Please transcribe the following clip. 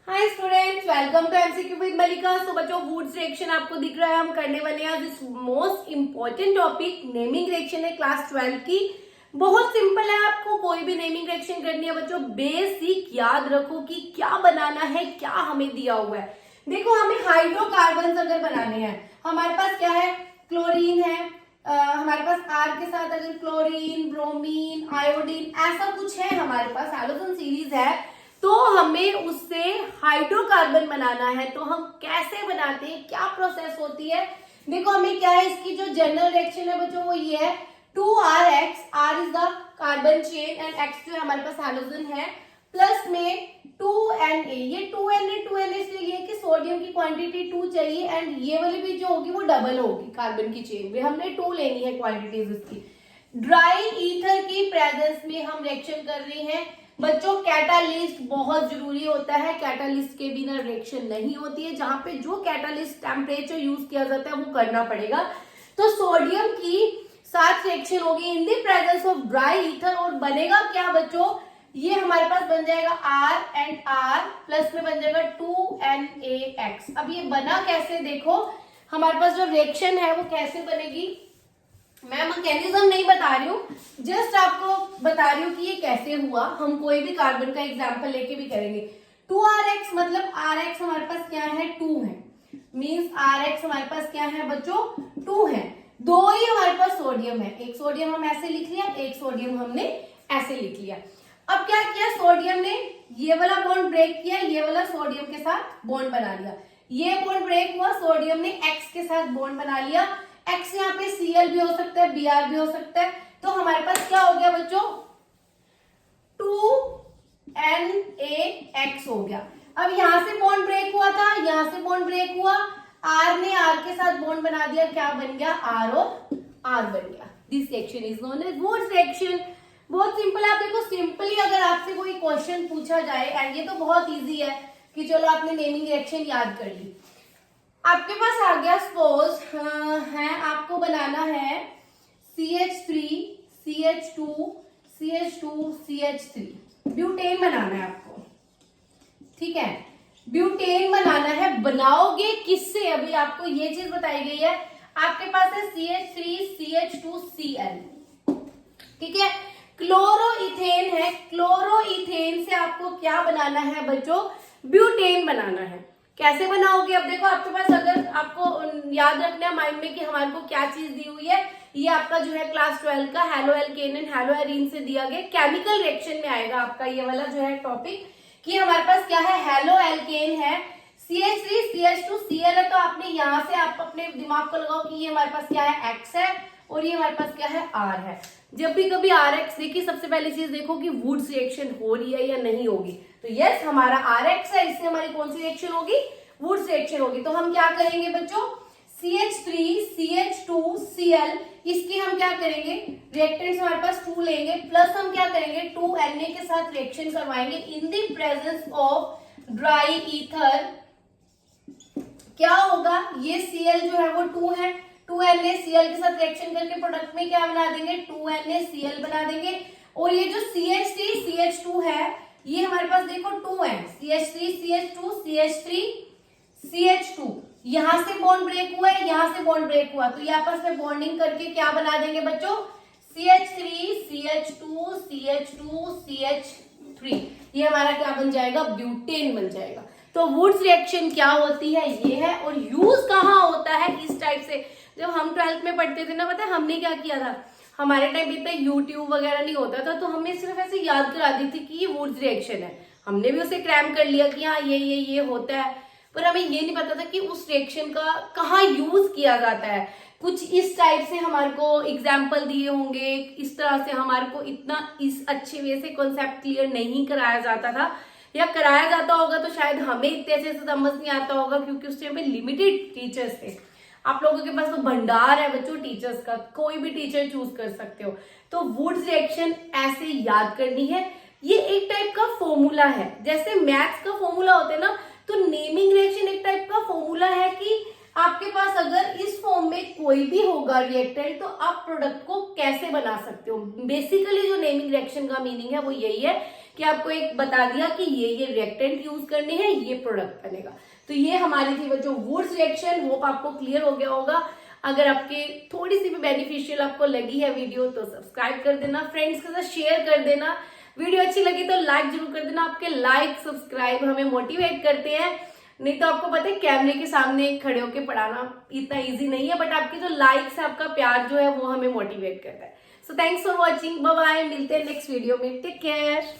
Hi students, welcome to MCQ with Mallika. तो बच्चों, Wurtz reaction आपको दिख रहा है, हम करने वाले हैं this most important topic naming reaction है क्लास 12 की। बहुत सिंपल है, आपको कोई भी नेमिंग रिएक्शन करनी है बच्चों, बेसिक याद रखो कि क्या बनाना है, क्या हमें दिया हुआ है। देखो, हमें हाइड्रोकार्बन अगर बनाने हैं, हमारे पास क्या है, क्लोरीन है, हमारे पास आर के साथ अगर क्लोरीन, ब्रोमीन, आयोडीन ऐसा कुछ है, हमारे पास हैलोजन सीरीज है, तो हमें उससे हाइड्रोकार्बन बनाना है। तो हम कैसे बनाते हैं, क्या प्रोसेस होती है। देखो, हमें क्या है, इसकी जो जनरल रिएक्शन है बच्चों वो ये है 2RX, R is the carbon chain and X जो हमारे पास हैलोजन है, प्लस में 2Na। ये 2Na इसलिए कि सोडियम की क्वांटिटी 2 चाहिए एंड ये वाली भी जो होगी वो डबल होगी कार्बन की चेन में, हमने 2 लेनी है क्वांटिटीज इसकी। ड्राई ईथर की प्रेजेंस में हम रिएक्शन कर रहे हैं बच्चों। कैटालिस्ट बहुत जरूरी होता है, कैटालिस्ट के बिना रिएक्शन नहीं होती है। जहां पे जो कैटालिस्ट टेम्परेचर यूज किया जाता है वो करना पड़ेगा। तो सोडियम की साथ रिएक्शन होगी in the presence of dry ether, और बनेगा क्या बच्चों, ये हमारे पास बन जाएगा R एंड R, प्लस में बन जाएगा 2NaX। अब ये बना कैसे, देखो हमारे पास जो रिएक्शन है वो कैसे बनेगी, मैं मैकेनिज्म नहीं बता रही हूँ, जस्ट आपको बता रही हूँ कि ये कैसे हुआ। हम कोई भी कार्बन का एग्जांपल लेके भी करेंगे। 2RX मतलब RX हमारे पास क्या है, 2 है, मींस RX हमारे पास क्या है बच्चों, 2 है। दो ही हमारे पास सोडियम है, एक सोडियम हम ऐसे लिख लिया, एक सोडियम हमने ऐसे लिख लिया। अब क्या किया, सोडियम ने ये वाला बॉन्ड ब्रेक किया, ये वाला सोडियम के साथ बॉन्ड बना लिया, ये बॉन्ड ब्रेक हुआ, सोडियम ने X के साथ बॉन्ड बना लिया। X यहाँ पे Cl भी हो सकता है, Br भी हो सकता है, तो हमारे पास क्या हो गया बच्चों, 2NaX हो गया। अब यहां से बॉन्ड ब्रेक हुआ था, यहां से बॉन्ड ब्रेक हुआ, R ने R के साथ बॉन्ड बना दिया, क्या बन गया, R और R बन गया। This reaction is known as Wurtz reaction. बहुत सिंपल है। आप देखो, सिंपली अगर आपसे कोई क्वेश्चन पूछा जाए, एंड ये तो बहुत इजी है कि चलो आपने नेमिंग रिएक्शन याद कर ली, आपके पास आ गया सपोज है, आपको बनाना है CH3 CH2 CH2 CH3, butane बनाना है आपको, ठीक है, ब्यूटेन बनाना है। बनाओगे किससे, अभी आपको ये चीज बताई गई है। आपके पास है CH3 CH2 Cl, ठीक है, क्लोरोइथेन है, क्लोरोइथेन से आपको क्या बनाना है बच्चों, ब्यूटेन बनाना है। कैसे बनाओगे, अब देखो आपके पास, अगर आपको याद रखना है माइंड में कि हमारे को क्या चीज दी हुई है, ये आपका जो है क्लास 12 का halo alkane and hello arene से दिया गया केमिकल रिएक्शन में आएगा आपका ये वाला जो है टॉपिक, कि हमारे पास क्या है, हेलो एल्केन है, CH3 CH2 Cl है। तो आपने यहां से आप अपने दिमाग को लगाओ कि ये हमारे पास क्या है, X है, और ये हमारे पास क्या है, R है। जब भी कभी RX देखिए, सबसे पहली चीज देखो कि वुड्स रिएक्शन हो रही है या नहीं होगी। तो यस, हमारा RX है, इससे हमारी कौन सी रिएक्शन होगी, वुड्स रिएक्शन होगी। तो हम क्या करेंगे बच्चों, CH3 CH2 Cl, इसकी हम क्या करेंगे, रिएक्टेंट्स हमारे पास 2 लेंगे, प्लस हम क्या करेंगे 2Na के साथ रिएक्शन करवाएंगे in the presence of dry ether. क्या होगा, ये Cl जो है वो 2 है, 2NaCl के साथ रिएक्शन करके प्रोडक्ट में क्या बना देंगे, 2NaCl बना देंगे। और ये जो CH3 CH2 है, ये हमारे पास देखो 2 है, CH3 CH2 CH3 CH2, यहां से बॉन्ड ब्रेक हुआ है, यहां से बॉन्ड ब्रेक हुआ, तो ये आपस में बॉन्डिंग करके क्या बना देंगे बच्चों, CH3 CH2 CH2 CH3, ये हमारा क्या बन जाएगा, ब्यूटेन बन जाएगा। तो वुड्स रिएक्शन क्या होती है ये है, और यूज कहाँ होता है इस टाइप से। जब हम 12th में पढ़ते थे ना, पता है हमने क्या किया था, हमारे टाइम इतना यूट्यूब वगैरह नहीं होता था, तो हमें सिर्फ ऐसे याद करा दी थी कि ये वुड्स रिएक्शन है, हमने भी उसे क्रैम कर लिया कि हाँ ये होता है, पर हमें ये नहीं पता था कि उस रिएक्शन का कहाँ यूज किया जाता है। कुछ इस टाइप से हमारे को एग्जाम्पल दिए होंगे, इस तरह से हमारे को इतना इस अच्छे वे से कॉन्सेप्ट क्लियर नहीं कराया जाता था, या कराया जाता होगा तो शायद हमें इतने अच्छे से समझ नहीं आता होगा, क्योंकि उस टाइम पे लिमिटेड टीचर्स थे। आप लोगों के पास तो भंडार है बच्चों टीचर्स का, कोई भी टीचर चूज कर सकते हो। तो वुड्स रिएक्शन ऐसे याद करनी है, ये एक टाइप का फॉर्मूला है, जैसे मैथ्स का फॉर्मूला होता है ना, तो नेमिंग रिएक्शन एक टाइप का फॉर्मूला है कि आपके पास अगर इस फॉर्म में कोई भी होगा रिएक्टेंट तो आप प्रोडक्ट को कैसे बना सकते हो। बेसिकली जो नेमिंग रिएक्शन का मीनिंग है वो यही है कि आपको एक बता दिया कि ये रिएक्टेंट यूज करने हैं, ये प्रोडक्ट बनेगा। तो ये हमारी थी जो वुड्स रिएक्शन। होप आपको क्लियर हो गया होगा। अगर आपके थोड़ी सी भी बेनिफिशियल आपको लगी है वीडियो तो सब्सक्राइब कर देना, फ्रेंड्स के साथ शेयर कर देना। वीडियो अच्छी लगी तो लाइक जरूर कर देना। आपके लाइक सब्सक्राइब हमें मोटिवेट करते हैं। नहीं तो आपको पता है कैमरे के सामने खड़े होकर पढ़ाना इतना इजी नहीं है, बट आपके जो लाइक्स है, आपका प्यार जो है वो हमें मोटिवेट करता है। So thanks for watching, bye bye. मिलते हैं नेक्स्ट वीडियो में। Take care.